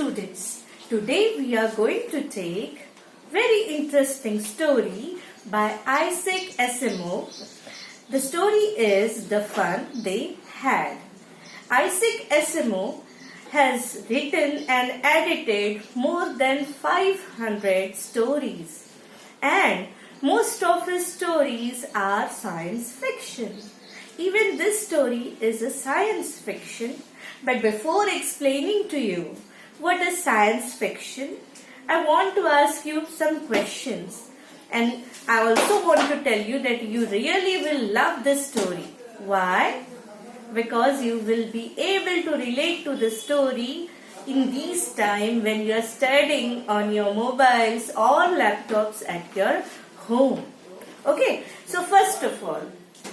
students, today we are going to take very interesting story by Isaac Asimov. The story is The Fun They Had. Isaac Asimov has written and edited more than 500 stories, and most of his stories are science fiction. Even this story is a science fiction. But before explaining to you what is science fiction, I want to ask you some questions. And I also want to tell you that you really will love this story. Why? Because you will be able to relate to the story in these time when you are studying on your mobiles or laptops at your home. Okay, so first of all,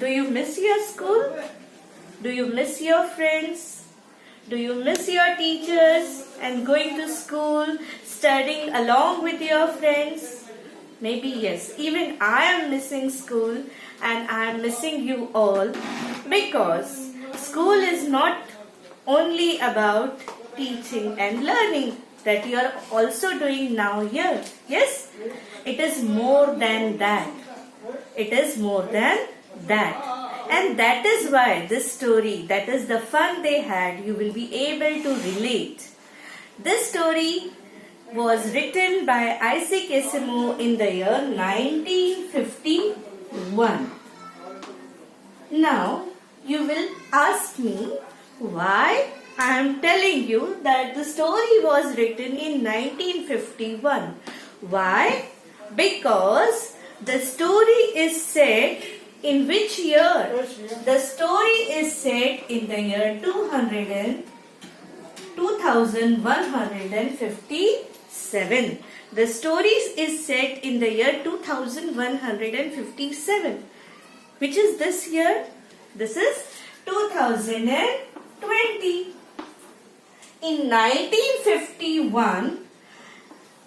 do you miss your school? Do you miss your friends? Do you miss your teachers and going to school, studying along with your friends? Maybe yes. Even I am missing school and I am missing you all, because school is not only about teaching and learning that you are also doing now here. Yes? It is more than that. It is more than that. And that is why this story, that is the fun they had, you will be able to relate. This story was written by Isaac Asimov in the year 1951. Now, you will ask me why I am telling you that the story was written in 1951. Why? Because the story is set in which year? The story is set in the year 2157. The story is set in the year 2157. Which is this year? This is 2020. In 1951,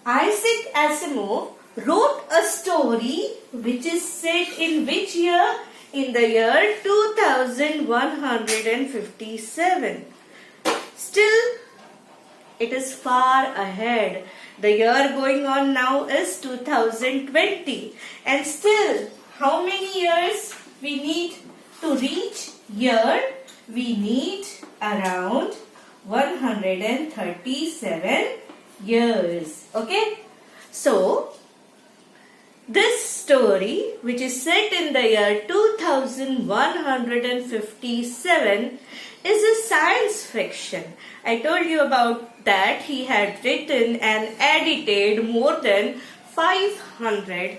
Isaac Asimov wrote a story which is set in which year? In the year 2157. Still, it is far ahead. The year going on now is 2020. And still, how many years we need to reach here? We need around 137 years. Okay? So, this story, which is set in the year 2157, is a science fiction. I told you about that. He had written and edited more than 500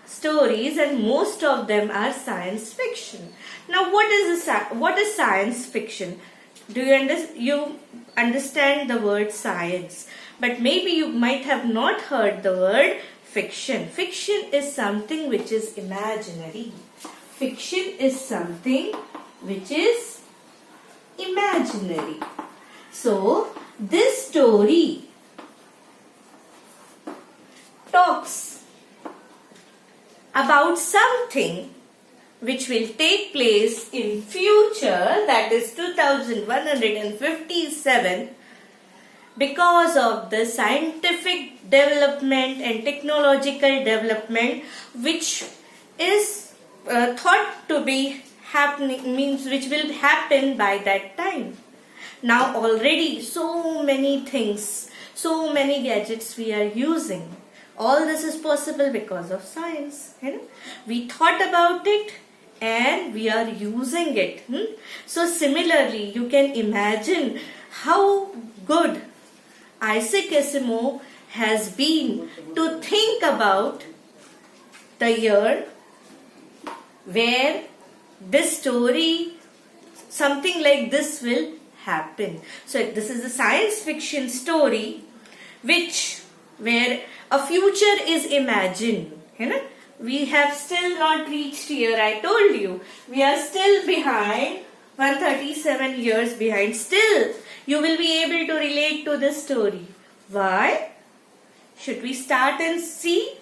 stories, and most of them are science fiction. Now, what is science fiction? Do you understand the word science? But maybe you might have not heard the word fiction. Fiction is something which is imaginary. Fiction is something which is imaginary. So, this story talks about something which will take place in future, that is 2157, because of the scientific development and technological development which is thought to be happening, means which will happen by that time. Now already so many things, so many gadgets we are using. All this is possible because of science. We thought about it and we are using it. So similarly, you can imagine how good Isaac Asimov has been to think about the year where this story, something like this will happen. So this is a science fiction story where a future is imagined. We have still not reached here. I told you, we are still behind, 137 years behind. Still, you will be able to relate to this story. Why? Should we start and see?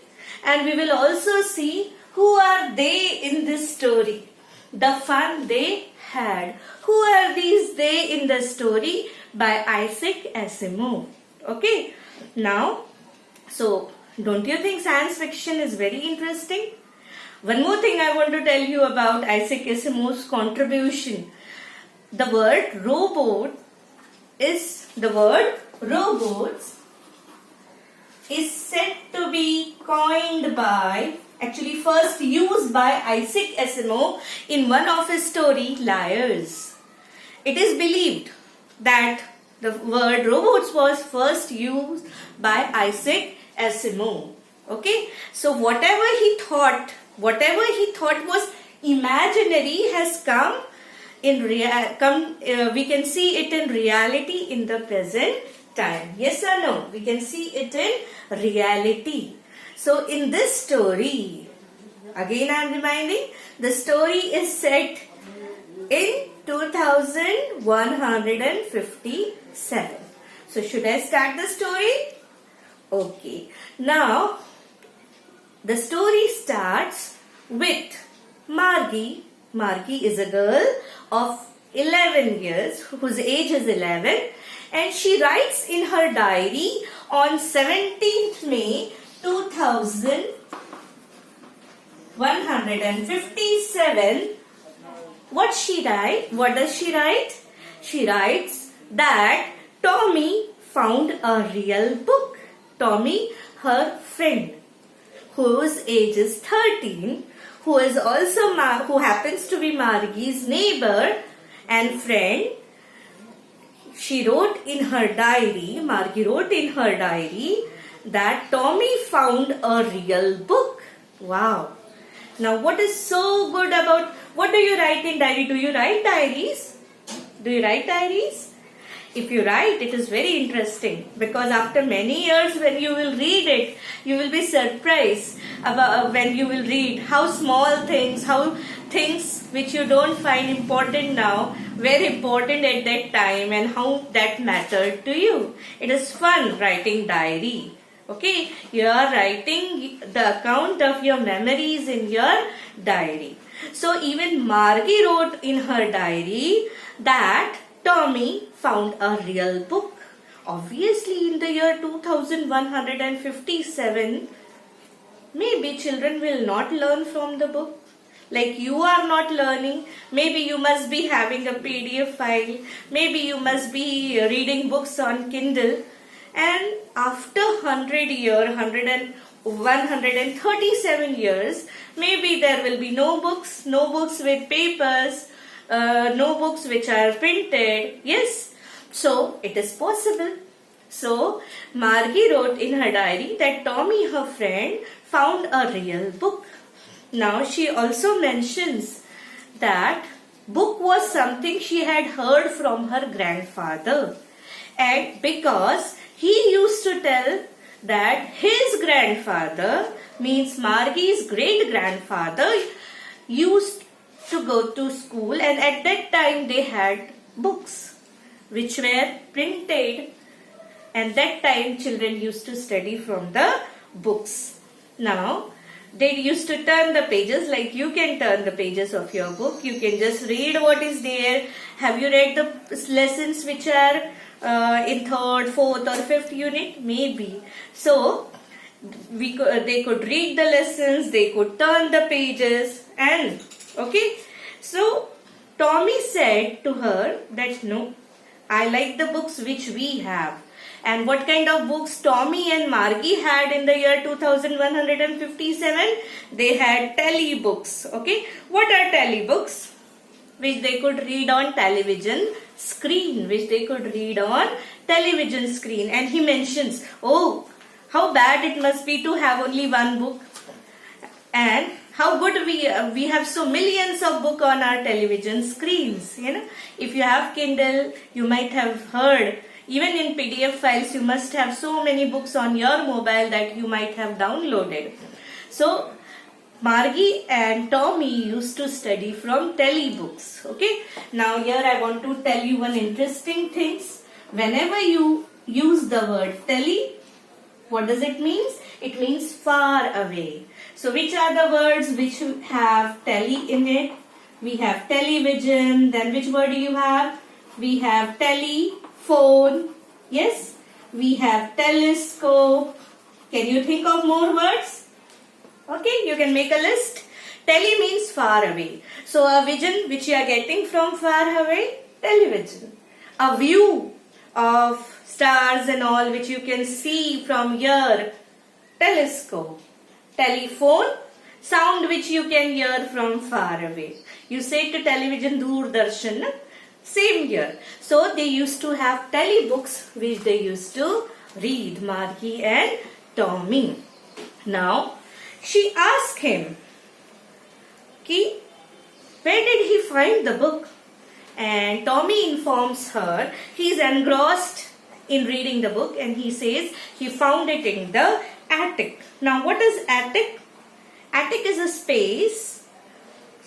And we will also see who are they in this story. The fun they had. Who are these they in the story? By Isaac Asimov. Okay. Now, so don't you think science fiction is very interesting? One more thing I want to tell you about Isaac Asimov's contribution. The word robots is said to be coined by, actually first used by Isaac Asimov in one of his story, Liars. It is believed that the word robots was first used by Isaac Asimov. Okay, so whatever he thought was imaginary has come in we can see it in reality in the present time. Yes or no? We can see it in reality. So in this story, again I am reminding, the story is set in 2157. So should I start the story? Okay. Now, the story starts with Margie. Margie is a girl of 11 years, whose age is 11, and she writes in her diary on 17th May 2157. What does she write? She writes that Tommy found a real book. Tommy, her friend, whose age is 13, who happens to be Margie's neighbor and friend. Margie wrote in her diary that Tommy found a real book. Wow. Now what is so good about, what do you write in diary? Do you write diaries? If you write, it is very interesting, because after many years when you will read it, you will be surprised about when you will read how small things, how things which you don't find important now were important at that time and how that mattered to you. It is fun writing diary. Okay, you are writing the account of your memories in your diary. So even Margie wrote in her diary that Tommy found a real book. Obviously, in the year 2157, maybe children will not learn from the book. Like you are not learning. Maybe you must be having a PDF file. Maybe you must be reading books on Kindle. And after 137 years, maybe there will be no books with papers, no books which are printed. Yes, so it is possible. So Margie wrote in her diary that Tommy, her friend, found a real book. Now she also mentions that book was something she had heard from her grandfather, and because he used to tell that his grandfather, means Margie's great grandfather, used to go to school, and at that time they had books which were printed, and that time children used to study from the books. Now they used to turn the pages, like you can turn the pages of your book. You can just read what is there. Have you read the lessons which are in 3rd, 4th or 5th unit? Maybe. So they could read the lessons, they could turn the pages, and okay. So Tommy said to her that no, I like the books which we have. And what kind of books Tommy and Margie had in the year 2157? They had tele books. Okay, what are tele books? Which they could read on television screen. And he mentions, oh, how bad it must be to have only one book, and how good we have so millions of books on our television screens. You know, if you have Kindle, you might have heard, even in PDF files, you must have so many books on your mobile that you might have downloaded. So Margie and Tommy used to study from tele books. Okay. Now here I want to tell you one interesting thing. Whenever you use the word tele, what does it mean? It means far away. So which are the words which have tele in it? We have television. Then which word do you have? We have telephone. Yes. we have telescope. Can you think of more words? Okay, you can make a list. Tele means far away. So a vision which you are getting from far away, television. A view of stars and all which you can see from here, telescope. Telephone, sound which you can hear from far away. You say to television, Doordarshan, na? Same here. So they used to have telebooks which they used to read, Margie and Tommy. Now, she asked him, where did he find the book? And Tommy informs her he is engrossed in reading the book, and he says he found it in the attic. Now, what is attic? Attic is a space,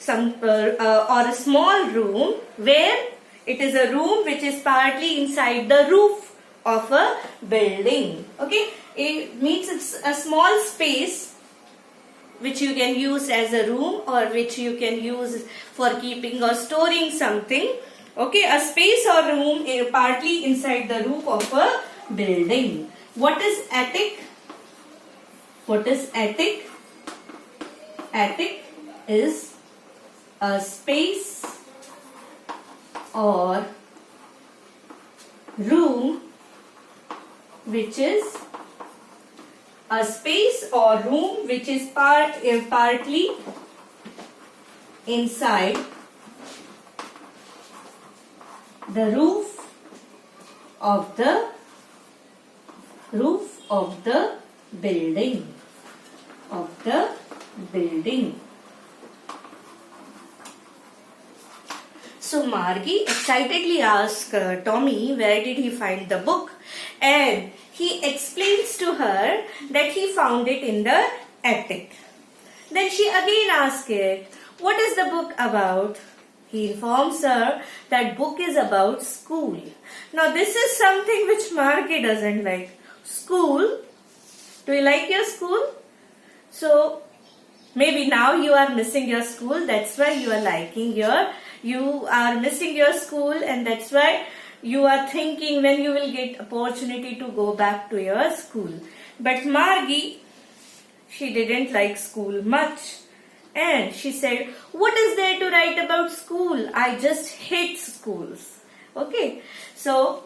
or a small room where it is a room which is partly inside the roof of a building. Okay, it means it's a small space which you can use as a room or which you can use for keeping or storing something. Okay, a space or room partly inside the roof of a building. What is attic? What is attic? Attic is a space or room which is a space or room which is partly inside the roof of the building. So Margie excitedly asked Tommy where did he find the book, and he explains to her that he found it in the attic. Then she again asks it, what is the book about? He informs her that book is about school. Now this is something which Margie doesn't like. School? Do you like your school? So maybe now you are missing your school. That's why you are missing your school, and that's why you are thinking when you will get opportunity to go back to your school. But Margie, she didn't like school much. And she said, what is there to write about school? I just hate schools. Okay. So,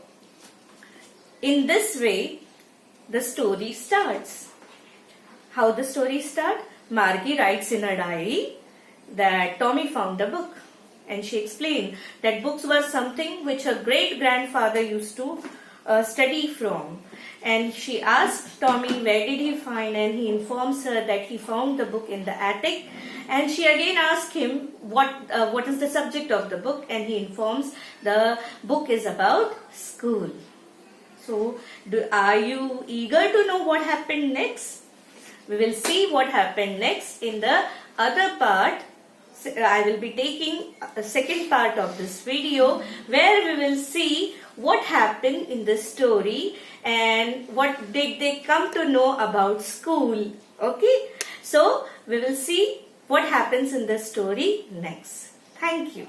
in this way, the story starts. How the story starts? Margie writes in a diary that Tommy found a book. And she explained that books were something which her great-grandfather used to study from. And she asked Tommy where did he find, and he informs her that he found the book in the attic. And she again asked him what is the subject of the book, and he informs the book is about school. So, are you eager to know what happened next? We will see what happened next in the other part. I will be taking a second part of this video where we will see what happened in the story and what did they come to know about school. Okay, so we will see what happens in the story next. Thank you.